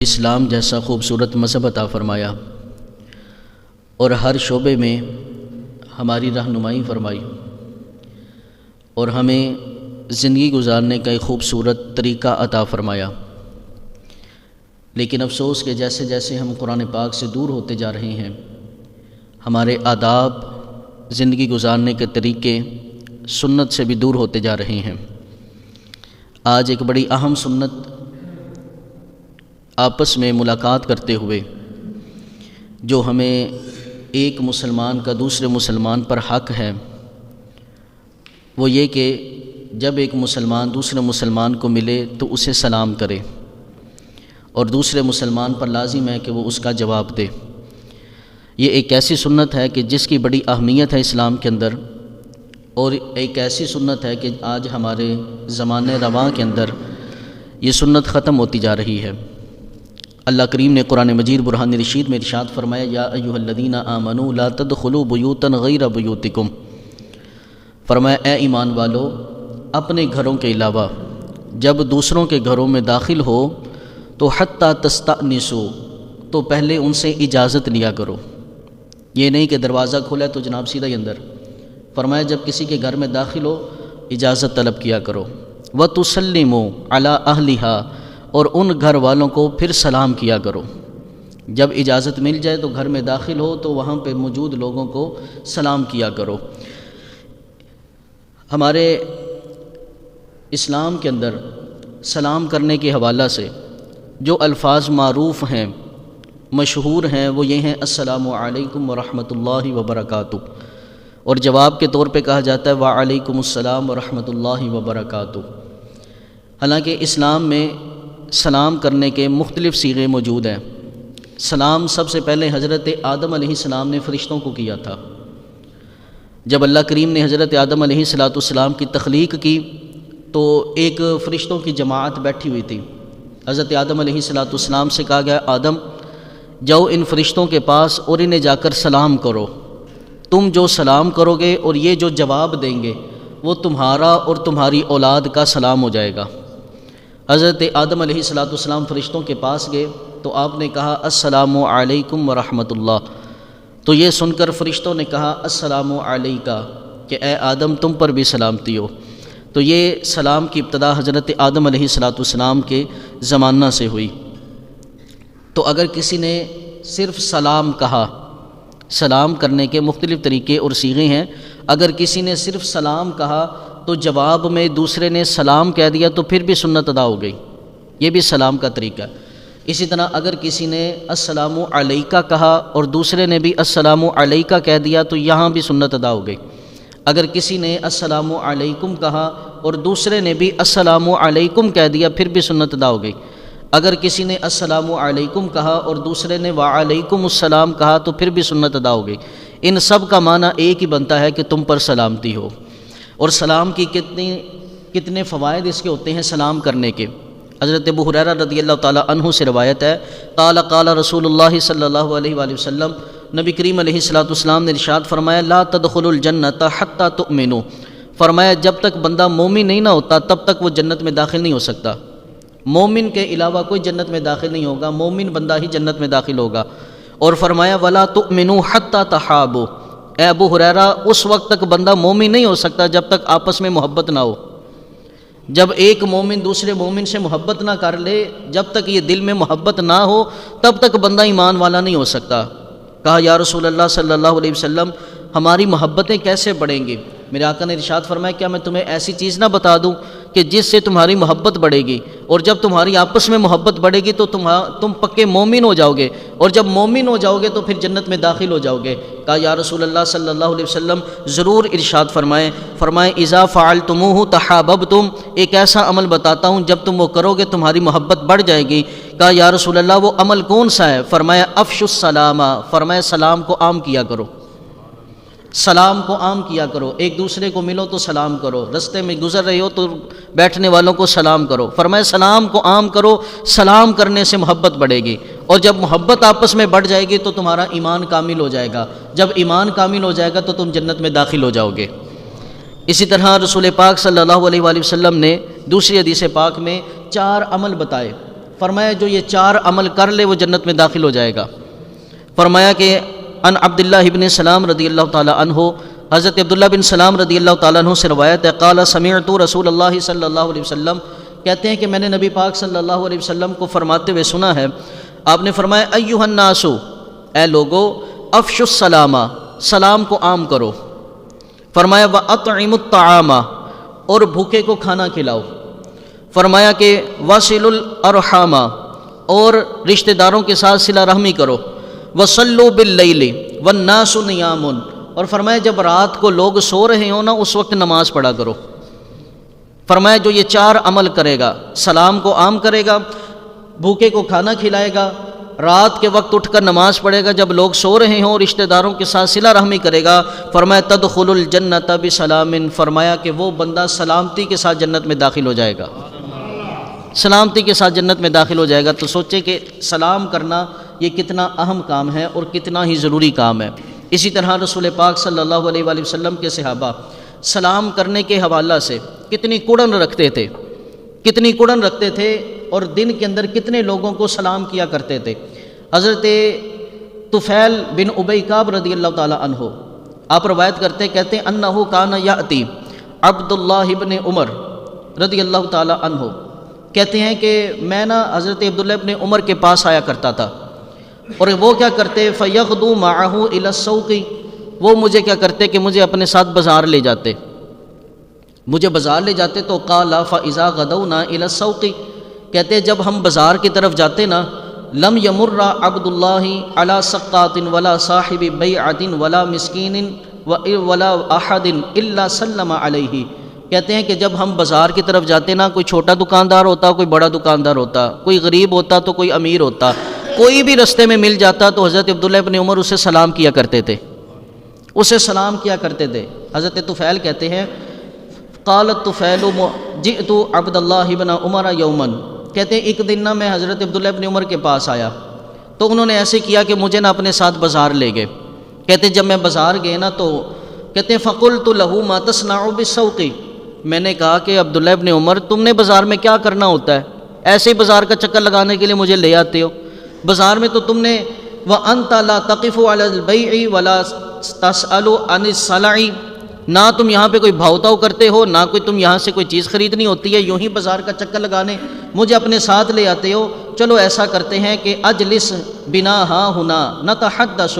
اسلام جیسا خوبصورت مذہب عطا فرمایا اور ہر شعبے میں ہماری رہنمائی فرمائی اور ہمیں زندگی گزارنے کا ایک خوبصورت طریقہ عطا فرمایا۔ لیکن افسوس کہ جیسے جیسے ہم قرآن پاک سے دور ہوتے جا رہے ہیں، ہمارے آداب، زندگی گزارنے کے طریقے سنت سے بھی دور ہوتے جا رہے ہیں۔ آج ایک بڑی اہم سنت آپس میں ملاقات کرتے ہوئے جو ہمیں ایک مسلمان کا دوسرے مسلمان پر حق ہے، وہ یہ کہ جب ایک مسلمان دوسرے مسلمان کو ملے تو اسے سلام کرے اور دوسرے مسلمان پر لازم ہے کہ وہ اس کا جواب دے۔ یہ ایک ایسی سنت ہے کہ جس کی بڑی اہمیت ہے اسلام کے اندر، اور ایک ایسی سنت ہے کہ آج ہمارے زمانے رواں کے اندر یہ سنت ختم ہوتی جا رہی ہے۔ اللہ کریم نے قرآن مجید برہان رشید میں ارشاد فرمایا، یا ایھا الذین آمنوا لا تدخلوا بیوتا غیر بیوتکم، فرمایا اے ایمان والو، اپنے گھروں کے علاوہ جب دوسروں کے گھروں میں داخل ہو تو حتی تستأنسوا، تو پہلے ان سے اجازت لیا کرو۔ یہ نہیں کہ دروازہ کھولا ہے تو جناب سیدھا ہی اندر، فرمایا جب کسی کے گھر میں داخل ہو اجازت طلب کیا کرو۔ وَتُسَلِّمُوا عَلَىٰ أَهْلِهَا، اور ان گھر والوں کو پھر سلام کیا کرو۔ جب اجازت مل جائے تو گھر میں داخل ہو تو وہاں پہ موجود لوگوں کو سلام کیا کرو۔ ہمارے اسلام کے اندر سلام کرنے کے حوالہ سے جو الفاظ معروف ہیں، مشہور ہیں، وہ یہ ہیں السلام علیکم ورحمۃ اللہ وبرکاتہ، اور جواب کے طور پہ کہا جاتا ہے وعلیکم السلام ورحمۃ اللہ وبرکاتہ۔ حالانکہ اسلام میں سلام کرنے کے مختلف صیغے موجود ہیں۔ سلام سب سے پہلے حضرت آدم علیہ السلام نے فرشتوں کو کیا تھا۔ جب اللہ کریم نے حضرت آدم علیہ السلام کی تخلیق کی تو ایک فرشتوں کی جماعت بیٹھی ہوئی تھی۔ حضرت آدم علیہ السلام سے کہا گیا، آدم جاؤ ان فرشتوں کے پاس اور انہیں جا کر سلام کرو، تم جو سلام کرو گے اور یہ جو جواب دیں گے وہ تمہارا اور تمہاری اولاد کا سلام ہو جائے گا۔ حضرت آدم علیہ السلام فرشتوں کے پاس گئے تو آپ نے کہا السلام علیکم ورحمۃ اللہ، تو یہ سن کر فرشتوں نے کہا السلام علیکہ، کہ اے آدم تم پر بھی سلامتی ہو۔ تو یہ سلام کی ابتدا حضرت آدم علیہ السلام کے زمانہ سے ہوئی۔ تو اگر کسی نے صرف سلام کہا، سلام کرنے کے مختلف طریقے اور صیغے ہیں، اگر کسی نے صرف سلام کہا تو جواب میں دوسرے نے سلام کہہ دیا تو پھر بھی سنت ادا ہو گئی، یہ بھی سلام کا طریقہ ہے۔ اسی طرح اگر کسی نے السلام علیکہ کہا اور دوسرے نے بھی السلام علیکہ کہہ دیا تو یہاں بھی سنت ادا ہو گئی۔ اگر کسی نے السلام علیکم کہا اور دوسرے نے بھی السلام علیکم کہہ دیا پھر بھی سنت ادا ہو گئی۔ اگر کسی نے السلام علیکم کہا اور دوسرے نے وعلیکم السلام کہا تو پھر بھی سنت ادا ہو گئی۔ ان سب کا معنی ایک ہی بنتا ہے کہ تم پر سلامتی ہو۔ اور سلام کی کتنے فوائد اس کے ہوتے ہیں سلام کرنے کے۔ حضرت ابو ہریرہ رضی اللہ تعالیٰ عنہ سے روایت ہے، قال قال رسول اللہ صلی اللہ علیہ وآلہ وسلم، نبی کریم علیہ السلام نے ارشاد فرمایا، لا تدخلوا الجنۃ حتی تؤمنوا، فرمایا جب تک بندہ مومن نہیں نہ ہوتا تب تک وہ جنت میں داخل نہیں ہو سکتا۔ مومن کے علاوہ کوئی جنت میں داخل نہیں ہوگا، مومن بندہ ہی جنت میں داخل ہوگا۔ اور فرمایا ولا تؤمنوا حتی تحابوا، اے ابو ہریرہ اس وقت تک بندہ مومن نہیں ہو سکتا جب تک آپس میں محبت نہ ہو۔ جب ایک مومن دوسرے مومن سے محبت نہ کر لے، جب تک یہ دل میں محبت نہ ہو تب تک بندہ ایمان والا نہیں ہو سکتا۔ کہا یا رسول اللہ صلی اللہ علیہ وسلم ہماری محبتیں کیسے بڑھیں گی؟ میرے آقا نے ارشاد فرمایا کیا میں تمہیں ایسی چیز نہ بتا دوں کہ جس سے تمہاری محبت بڑھے گی، اور جب تمہاری آپس میں محبت بڑھے گی تو تم پکے مومن ہو جاؤ گے، اور جب مومن ہو جاؤ گے تو پھر جنت میں داخل ہو جاؤ گے۔ کہا یا رسول اللہ صلی اللہ علیہ وسلم ضرور ارشاد فرمائیں اذا فعلتموہ تحاببتم، ایک ایسا عمل بتاتا ہوں جب تم وہ کرو گے تمہاری محبت بڑھ جائے گی۔ کہا یا رسول اللہ وہ عمل کون سا ہے؟ فرمایا افشوا السلام، فرمایا سلام کو عام کیا کرو، سلام کو عام کیا کرو، ایک دوسرے کو ملو تو سلام کرو، رستے میں گزر رہے ہو تو بیٹھنے والوں کو سلام کرو۔ فرمایا سلام کو عام کرو، سلام کرنے سے محبت بڑھے گی، اور جب محبت آپس میں بڑھ جائے گی تو تمہارا ایمان کامل ہو جائے گا، جب ایمان کامل ہو جائے گا تو تم جنت میں داخل ہو جاؤ گے۔ اسی طرح رسول پاک صلی اللہ علیہ وآلہ وسلم نے دوسری حدیث پاک میں 4 عمل بتائے۔ فرمایا جو یہ 4 عمل کر لے وہ جنت میں داخل ہو جائے گا۔ فرمایا کہ ان عبداللہ ابن سلام رضی اللہ تعالی عنہ، حضرت عبداللہ بن سلام رضی اللہ تعالیٰ عنہ سے روایت ہے، قال سمعت رسول اللہ صلی اللہ علیہ وسلم، کہتے ہیں کہ میں نے نبی پاک صلی اللہ علیہ وسلم کو فرماتے ہوئے سنا ہے، آپ نے فرمایا ایھا الناس، اے لوگو، افشوا السلام، سلام کو عام کرو۔ فرمایا واطعموا الطعام، اور بھوکے کو کھانا کھلاؤ۔ فرمایا کہ واصلوا الارحام، اور رشتہ داروں کے ساتھ صلہ رحمی کرو۔ وصلوا باللیل والناس نیام، اور فرمایا جب رات کو لوگ سو رہے ہوں نا اس وقت نماز پڑھا کرو۔ فرمایا جو یہ 4 عمل کرے گا، سلام کو عام کرے گا، بھوکے کو کھانا کھلائے گا، رات کے وقت اٹھ کر نماز پڑھے گا جب لوگ سو رہے ہوں، رشتہ داروں کے ساتھ صلہ رحمی کرے گا، فرمایا تدخل الجنت بسلام، فرمایا کہ وہ بندہ سلامتی کے ساتھ جنت میں داخل ہو جائے گا، سلامتی کے ساتھ جنت میں داخل ہو جائے گا۔ تو سوچیں کہ سلام کرنا یہ کتنا اہم کام ہے اور کتنا ہی ضروری کام ہے۔ اسی طرح رسول پاک صلی اللہ علیہ وآلہ وسلم کے صحابہ سلام کرنے کے حوالہ سے کتنی کڑن رکھتے تھے، کتنی کڑن رکھتے تھے، اور دن کے اندر کتنے لوگوں کو سلام کیا کرتے تھے۔ حضرت طفیل بن ابی کعب رضی اللہ تعالی عنہ آپ روایت کرتے کہتے ہیں انہ کان یاتی عبداللہ بن عمر رضی اللہ تعالی عنہ، کہتے ہیں کہ میں نا حضرت عبداللہ بن عمر کے پاس آیا کرتا تھا، اور وہ کیا کرتے فیغدو معہ الی السوق، وہ مجھے کیا کرتے کہ مجھے اپنے ساتھ بازار لے جاتے، مجھے بازار لے جاتے۔ تو قال فاذا غدونا الی السوق، کہتے جب ہم بازار کی طرف جاتے نا، لم یمر عبد اللہ علی سقات ولا صاحب بیعۃ ولا مسکین ولا احد الا سلم علیہ، کہتے ہیں کہ جب ہم بازار کی طرف جاتے نا، کوئی چھوٹا دکاندار ہوتا، کوئی بڑا دکاندار ہوتا، کوئی غریب ہوتا تو کوئی امیر ہوتا، کوئی بھی رستے میں مل جاتا تو حضرت عبداللہ ابن عمر اسے سلام کیا کرتے تھے، اسے سلام کیا کرتے تھے۔ حضرت طفیل کہتے ہیں قال الطفیل جئت عبد اللہ بن عمر یوما، کہتے ہیں ایک دن نا میں حضرت عبداللہ ابن عمر کے پاس آیا تو انہوں نے ایسے کیا کہ مجھے نا اپنے ساتھ بازار لے گئے۔ کہتے ہیں جب میں بازار گئے نا تو کہتے ہیں فقلت له ما تصنع بالسوق، میں نے کہا کہ عبداللہ ابن عمر تم نے بازار میں کیا کرنا ہوتا ہے، ایسے ہی بازار کا چکر لگانے کے لیے مجھے لے آتے ہو، بازار میں تو تم نے وَأَنْتَ لَا تَقِفُ عَلَى الْبَيْعِ وَلَا تَسْأَلُ عَنِ السَّلَعِ، نہ تم یہاں پہ کوئی بھاؤ تاؤ کرتے ہو، نہ کوئی تم یہاں سے کوئی چیز خریدنی ہوتی ہے، یوں ہی بازار کا چکر لگانے مجھے اپنے ساتھ لے آتے ہو۔ چلو ایسا کرتے ہیں کہ اجلس بنا ہاں ہونا نتحدث،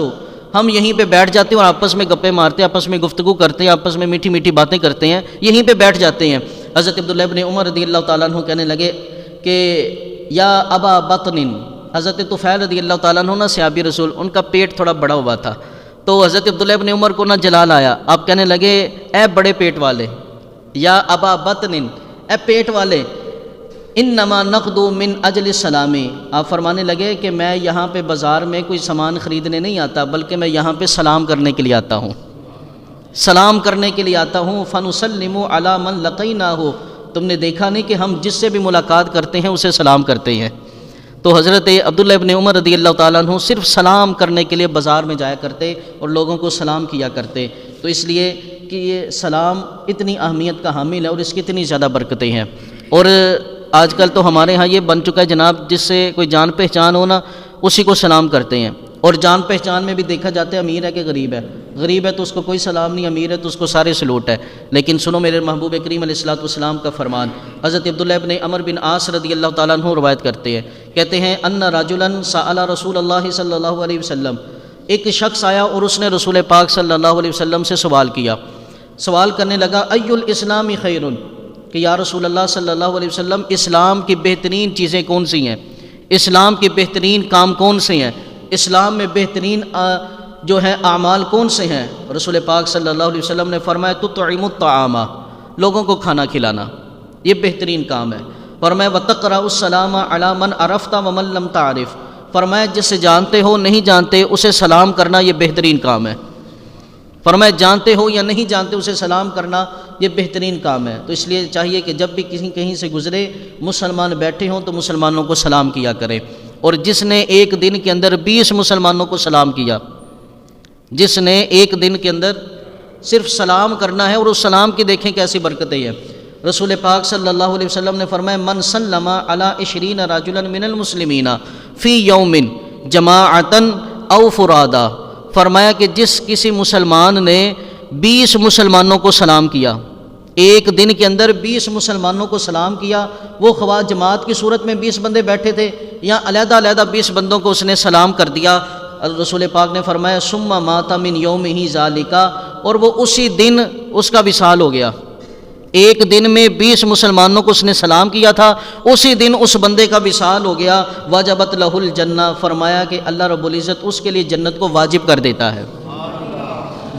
ہم یہیں پہ بیٹھ جاتے ہیں اور آپس میں گپیں مارتے ہیں، آپس میں گفتگو کرتے ہیں، آپس میں میٹھی میٹھی باتیں کرتے ہیں، یہیں پہ بیٹھ جاتے ہیں۔ حضرت عبداللہ ابن عمر رضی اللہ تعالیٰ عنہ کہنے لگے کہ یا ابا بطن، حضرت طفیل رضی اللہ تعالیٰ عنہ نا صحابی رسول، ان کا پیٹ تھوڑا بڑا ہوا تھا، تو حضرت عبداللہ ابن عمر کو نا جلال آیا، آپ کہنے لگے اے بڑے پیٹ والے، یا ابا بطن، اے پیٹ والے، انما نقدو من اجل السلامی، آپ فرمانے لگے کہ میں یہاں پہ بازار میں کوئی سامان خریدنے نہیں آتا، بلکہ میں یہاں پہ سلام کرنے کے لیے آتا ہوں، سلام کرنے کے لیے آتا ہوں۔ فنسلم علی من لقیناہ، تم نے دیکھا نہیں کہ ہم جس سے بھی ملاقات کرتے ہیں اسے سلام کرتے ہیں۔ تو حضرت عبداللہ ابن عمر رضی اللہ تعالیٰ عنہ صرف سلام کرنے کے لیے بازار میں جایا کرتے اور لوگوں کو سلام کیا کرتے۔ تو اس لیے کہ یہ سلام اتنی اہمیت کا حامل ہے اور اس کی اتنی زیادہ برکتیں ہیں۔ اور آج کل تو ہمارے ہاں یہ بن چکا ہے جناب، جس سے کوئی جان پہچان ہو نا اسی کو سلام کرتے ہیں، اور جان پہچان میں بھی دیکھا جاتا ہے امیر ہے کہ غریب ہے، غریب ہے تو اس کو کوئی سلام نہیں، امیر ہے تو اس کو سارے سلوٹ ہے۔ لیکن سنو میرے محبوب کریم علیہ الصلوۃ والسلام کا فرمان، حضرت عبداللہ ابن عمر بن عاص رضی اللہ تعالیٰ عنہ روایت کرتے ہیں، کہتے ہیں ان رجلا سأل رسول اللہ صلی اللہ علیہ وسلم، ایک شخص آیا اور اس نے رسول پاک صلی اللہ علیہ وسلم سے سوال کیا، سوال کرنے لگا ای الاسلام خیر، کہ یا رسول اللہ صلی اللہ علیہ وسلم اسلام کی بہترین چیزیں کون سی ہیں، اسلام کے بہترین کام کون سے ہیں، اسلام میں بہترین جو ہے اعمال کون سے ہیں؟ رسول پاک صلی اللہ علیہ وسلم نے فرمایا تطعم الطعام، لوگوں کو کھانا کھلانا، یہ بہترین کام ہے۔ فرمایا وتقرأ السلام علی من عرفت ومن لم تعرف، فرمایا جسے جانتے ہو نہیں جانتے اسے سلام کرنا یہ بہترین کام ہے، فرمایا جانتے ہو یا نہیں جانتے اسے سلام کرنا یہ بہترین کام ہے۔ تو اس لیے چاہیے کہ جب بھی کہیں سے گزرے مسلمان بیٹھے ہوں تو مسلمانوں کو سلام کیا کریں، اور جس نے ایک دن کے اندر 20 مسلمانوں کو سلام کیا، جس نے ایک دن کے اندر صرف سلام کرنا ہے، اور اس سلام کی دیکھیں کیسی برکتیں ہیں۔ رسول پاک صلی اللہ علیہ وسلم نے فرمایا من سلم علی 20 رجلا من المسلمین فی یوم جماعتا او فرادا، فرمایا کہ جس کسی مسلمان نے 20 مسلمانوں کو سلام کیا، ایک دن کے اندر 20 مسلمانوں کو سلام کیا، وہ خواہ جماعت کی صورت میں 20 بندے بیٹھے تھے یا علیحدہ علیحدہ 20 بندوں کو اس نے سلام کر دیا، رسول پاک نے فرمایا ثم مات من یومہ ذالک، اور وہ اسی دن اس کا وصال ہو گیا، ایک دن میں 20 مسلمانوں کو اس نے سلام کیا تھا، اسی دن اس بندے کا وصال ہو گیا، وجبت لہ الجنہ، فرمایا کہ اللہ رب العزت اس کے لیے جنت کو واجب کر دیتا ہے،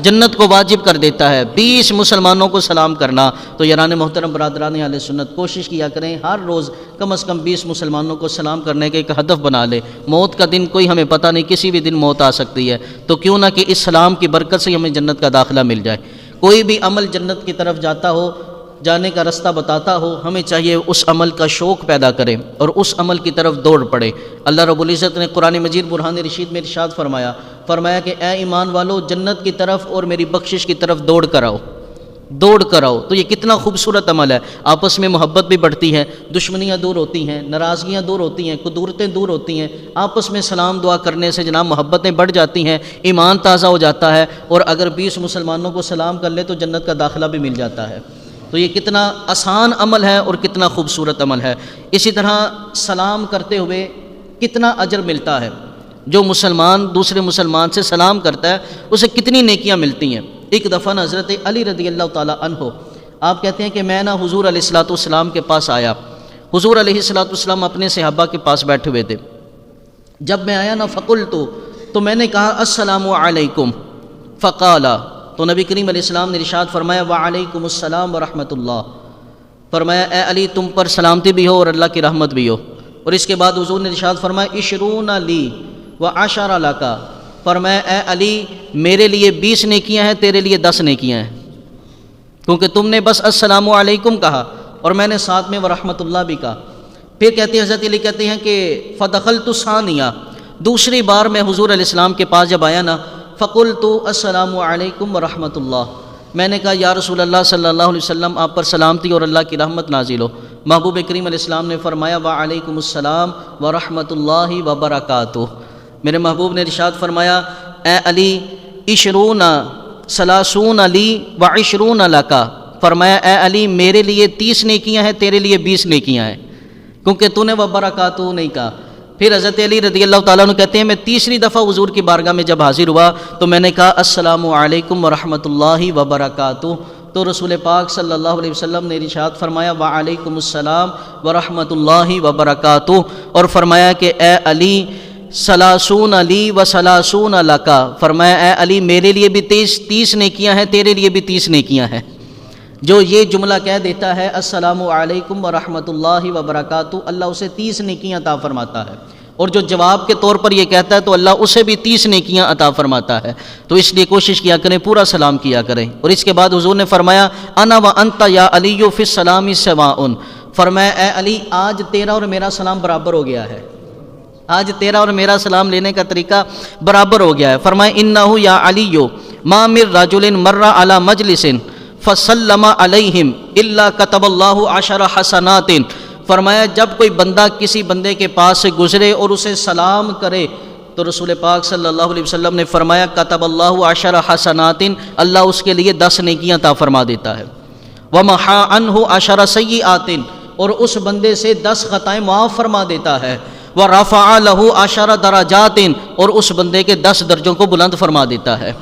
جنت کو واجب کر دیتا ہے 20 مسلمانوں کو سلام کرنا۔ تو یاران محترم برادران اہل سنت، کوشش کیا کریں ہر روز کم از کم 20 مسلمانوں کو سلام کرنے کے ایک ہدف بنا لے۔ موت کا دن کوئی ہمیں پتہ نہیں، کسی بھی دن موت آ سکتی ہے، تو کیوں نہ کہ اس سلام کی برکت سے ہمیں جنت کا داخلہ مل جائے۔ کوئی بھی عمل جنت کی طرف جاتا ہو، جانے کا رستہ بتاتا ہو، ہمیں چاہیے اس عمل کا شوق پیدا کریں اور اس عمل کی طرف دوڑ پڑے۔ اللہ رب العزت نے قرآن مجید برہان رشید میں ارشاد فرمایا کہ اے ایمان والو، جنت کی طرف اور میری بخشش کی طرف دوڑ کر آؤ۔ تو یہ کتنا خوبصورت عمل ہے، آپس میں محبت بھی بڑھتی ہے، دشمنیاں دور ہوتی ہیں، ناراضگیاں دور ہوتی ہیں، قدورتیں دور ہوتی ہیں، آپس میں سلام دعا کرنے سے جناب محبتیں بڑھ جاتی ہیں، ایمان تازہ ہو جاتا ہے، اور اگر 20 مسلمانوں کو سلام کر لے تو جنت کا داخلہ بھی مل جاتا ہے۔ تو یہ کتنا آسان عمل ہے اور کتنا خوبصورت عمل ہے۔ اسی طرح سلام کرتے ہوئے کتنا اجر ملتا ہے، جو مسلمان دوسرے مسلمان سے سلام کرتا ہے اسے کتنی نیکیاں ملتی ہیں۔ ایک دفعہ حضرت علی رضی اللہ تعالیٰ عنہ، آپ کہتے ہیں کہ میں حضور علیہ الصلوۃ والسلام کے پاس آیا، حضور علیہ الصلوۃ والسلام اپنے صحابہ کے پاس بیٹھے ہوئے تھے، جب میں آیا فقلت، تو میں نے کہا السلام علیکم، فقال، تو نبی کریم علیہ السلام نے ارشاد فرمایا وعلیکم السلام ورحمۃ اللہ، فرمایا اے علی تم پر سلامتی بھی ہو اور اللہ کی رحمت بھی ہو۔ اور اس کے بعد حضور نے ارشاد فرمایا 20 لی وعشر لک، فرمایا اے علی میرے لیے 20 نیکیاں ہیں، تیرے لیے 10 نیکیاں ہیں، کیونکہ تم نے بس السلام علیکم کہا اور میں نے ساتھ میں ورحمۃ اللہ بھی کہا۔ پھر کہتے ہیں حضرت علی کہتے ہیں کہ فدخلت ثانیہ، دوسری بار میں حضور علیہ السلام کے پاس جب آیا فقلت السلام علیکم ورحمۃ اللہ، میں نے کہا یا رسول اللہ صلی اللہ علیہ وسلم آپ پر سلامتی اور اللہ کی رحمت نازل ہو۔ محبوب کریم علیہ السلام نے فرمایا وعلیکم السلام ورحمۃ اللہ وبرکاتہ، میرے محبوب نے ارشاد فرمایا اے علی 20 لی و20 لک، فرمایا اے علی میرے لیے 30 نیکیاں ہیں، تیرے لیے 20 نیکیاں ہیں، کیونکہ تو نے وبرکاتہ نہیں کہا۔ پھر حضرت علی رضی اللہ تعالیٰ عنہ کہتے ہیں میں تیسری دفعہ حضور کی بارگاہ میں جب حاضر ہوا تو میں نے کہا السلام علیکم ورحمۃ اللہ وبرکاتہ، تو رسول پاک صلی اللہ علیہ وسلم نے ارشاد فرمایا وعلیکم السلام ورحمۃ اللہ وبرکاتہ، اور فرمایا کہ اے علی 30 لی و30 لک، فرمایا اے علی میرے لیے بھی 30 نیکیاں ہیں، تیرے لیے بھی 30 نیکیاں ہیں۔ جو یہ جملہ کہہ دیتا ہے السلام علیکم ورحمۃ اللہ وبرکاتہ، اللہ اسے 30 نیکیاں عطا فرماتا ہے، اور جو جواب کے طور پر یہ کہتا ہے تو اللہ اسے بھی 30 نیکیاں عطا فرماتا ہے۔ تو اس لیے کوشش کیا کریں، پورا سلام کیا کریں۔ اور اس کے بعد حضور نے فرمایا انا وانت یا علی فی السلام سواء، فرمایا اے علی آج تیرا اور میرا سلام برابر ہو گیا ہے، آج تیرا اور میرا سلام لینے کا طریقہ برابر ہو گیا ہے۔ فرمایا انہ یا علی ما من رجل مر علی مجلس فسلم علیہم الا کتب اللہ 10 حسنات، فرمایا جب کوئی بندہ کسی بندے کے پاس سے گزرے اور اسے سلام کرے تو رسول پاک صلی اللہ علیہ وسلم نے فرمایا کتب اللہ 10 حسنات، اللہ اس کے لیے 10 نیکیاں عطا فرما دیتا ہے، ومحا عنہ 10 سیئات، اور اس بندے سے 10 خطائیں معاف فرما دیتا ہے، ورفع لہ 10 درجات، اور اس بندے کے 10 درجوں کو بلند فرما دیتا ہے۔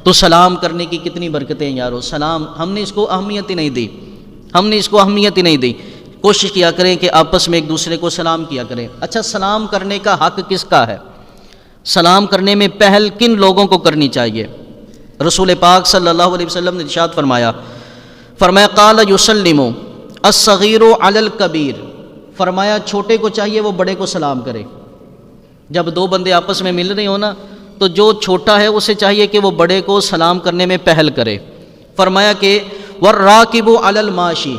تو سلام کرنے کی کتنی برکتیں ہیں یارو، سلام ہم نے اس کو اہمیت ہی نہیں دی، کوشش کیا کریں کہ آپس میں ایک دوسرے کو سلام کیا کریں۔ اچھا سلام کرنے کا حق کس کا ہے، سلام کرنے میں پہل کن لوگوں کو کرنی چاہیے؟ رسول پاک صلی اللہ علیہ وسلم نے ارشاد فرمایا قال یسلم الصغیر علی الکبیر، فرمایا چھوٹے کو چاہیے وہ بڑے کو سلام کرے۔ جب 2 بندے آپس میں مل رہے ہو تو جو چھوٹا ہے اسے چاہیے کہ وہ بڑے کو سلام کرنے میں پہل کرے۔ فرمایا کہ والراکب علی الماشی،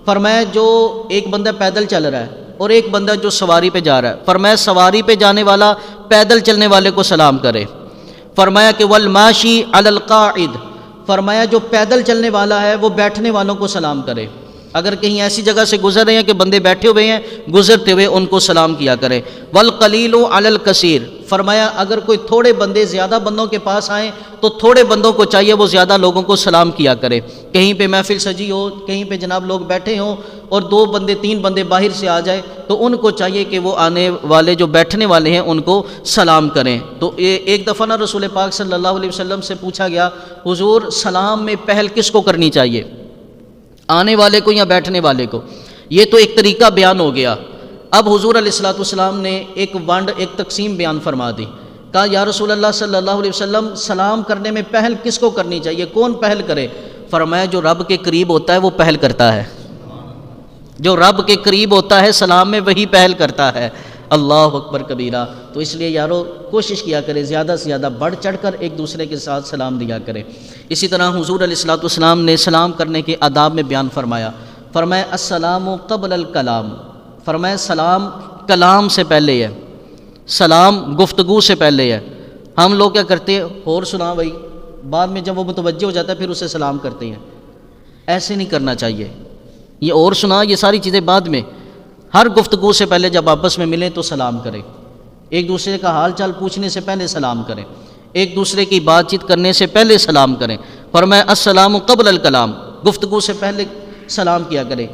فرمایا جو ایک بندہ پیدل چل رہا ہے اور ایک بندہ جو سواری پہ جا رہا ہے، فرمایا سواری پہ جانے والا پیدل چلنے والے کو سلام کرے۔ فرمایا کہ والماشی علی القاعد، فرمایا جو پیدل چلنے والا ہے وہ بیٹھنے والوں کو سلام کرے۔ اگر کہیں ایسی جگہ سے گزر رہے ہیں کہ بندے بیٹھے ہوئے ہیں، گزرتے ہوئے ان کو سلام کیا کریں۔ والقلیل علی الکثیر، فرمایا اگر کوئی تھوڑے بندے زیادہ بندوں کے پاس آئیں تو تھوڑے بندوں کو چاہیے وہ زیادہ لوگوں کو سلام کیا کرے۔ کہیں پہ محفل سجی ہو، کہیں پہ جناب لوگ بیٹھے ہوں اور 2 بندے 3 بندے باہر سے آ جائے تو ان کو چاہیے کہ وہ آنے والے جو بیٹھنے والے ہیں ان کو سلام کریں۔ تو ایک دفعہ نا رسول پاک صلی اللہ علیہ وسلم سے پوچھا گیا، حضور سلام میں پہل کس کو کرنی چاہیے، آنے والے کو یا بیٹھنے والے کو؟ یہ تو ایک طریقہ بیان ہو گیا۔ اب حضور علیہ الصلوۃ والسلام نے ایک تقسیم بیان فرما دی، کہا یا رسول اللہ صلی اللہ علیہ وسلم سلام کرنے میں پہل کس کو کرنی چاہیے، کون پہل کرے؟ فرمایا جو رب کے قریب ہوتا ہے وہ پہل کرتا ہے، جو رب کے قریب ہوتا ہے سلام میں وہی پہل کرتا ہے۔ اللہ اکبر کبیرہ۔ تو اس لیے یارو کوشش کیا کرے زیادہ سے زیادہ بڑھ چڑھ کر ایک دوسرے کے ساتھ سلام دیا کرے۔ اسی طرح حضور علیہ الصلوۃ والسلام نے سلام کرنے کے آداب میں بیان فرمایا، فرمایا السلام قبل الکلام، فرمایا سلام کلام سے پہلے ہے، سلام گفتگو سے پہلے ہے۔ ہم لوگ کیا کرتے ہیں، اور سنا بھائی، بعد میں جب وہ متوجہ ہو جاتا ہے پھر اسے سلام کرتے ہیں۔ ایسے نہیں کرنا چاہیے، یہ اور سنا یہ ساری چیزیں بعد میں، ہر گفتگو سے پہلے جب آپس میں ملیں تو سلام کریں، ایک دوسرے کا حال چال پوچھنے سے پہلے سلام کریں، ایک دوسرے کی بات چیت کرنے سے پہلے سلام کریں۔ فرمایا السلام قبل الکلام، گفتگو سے پہلے سلام کیا کریں۔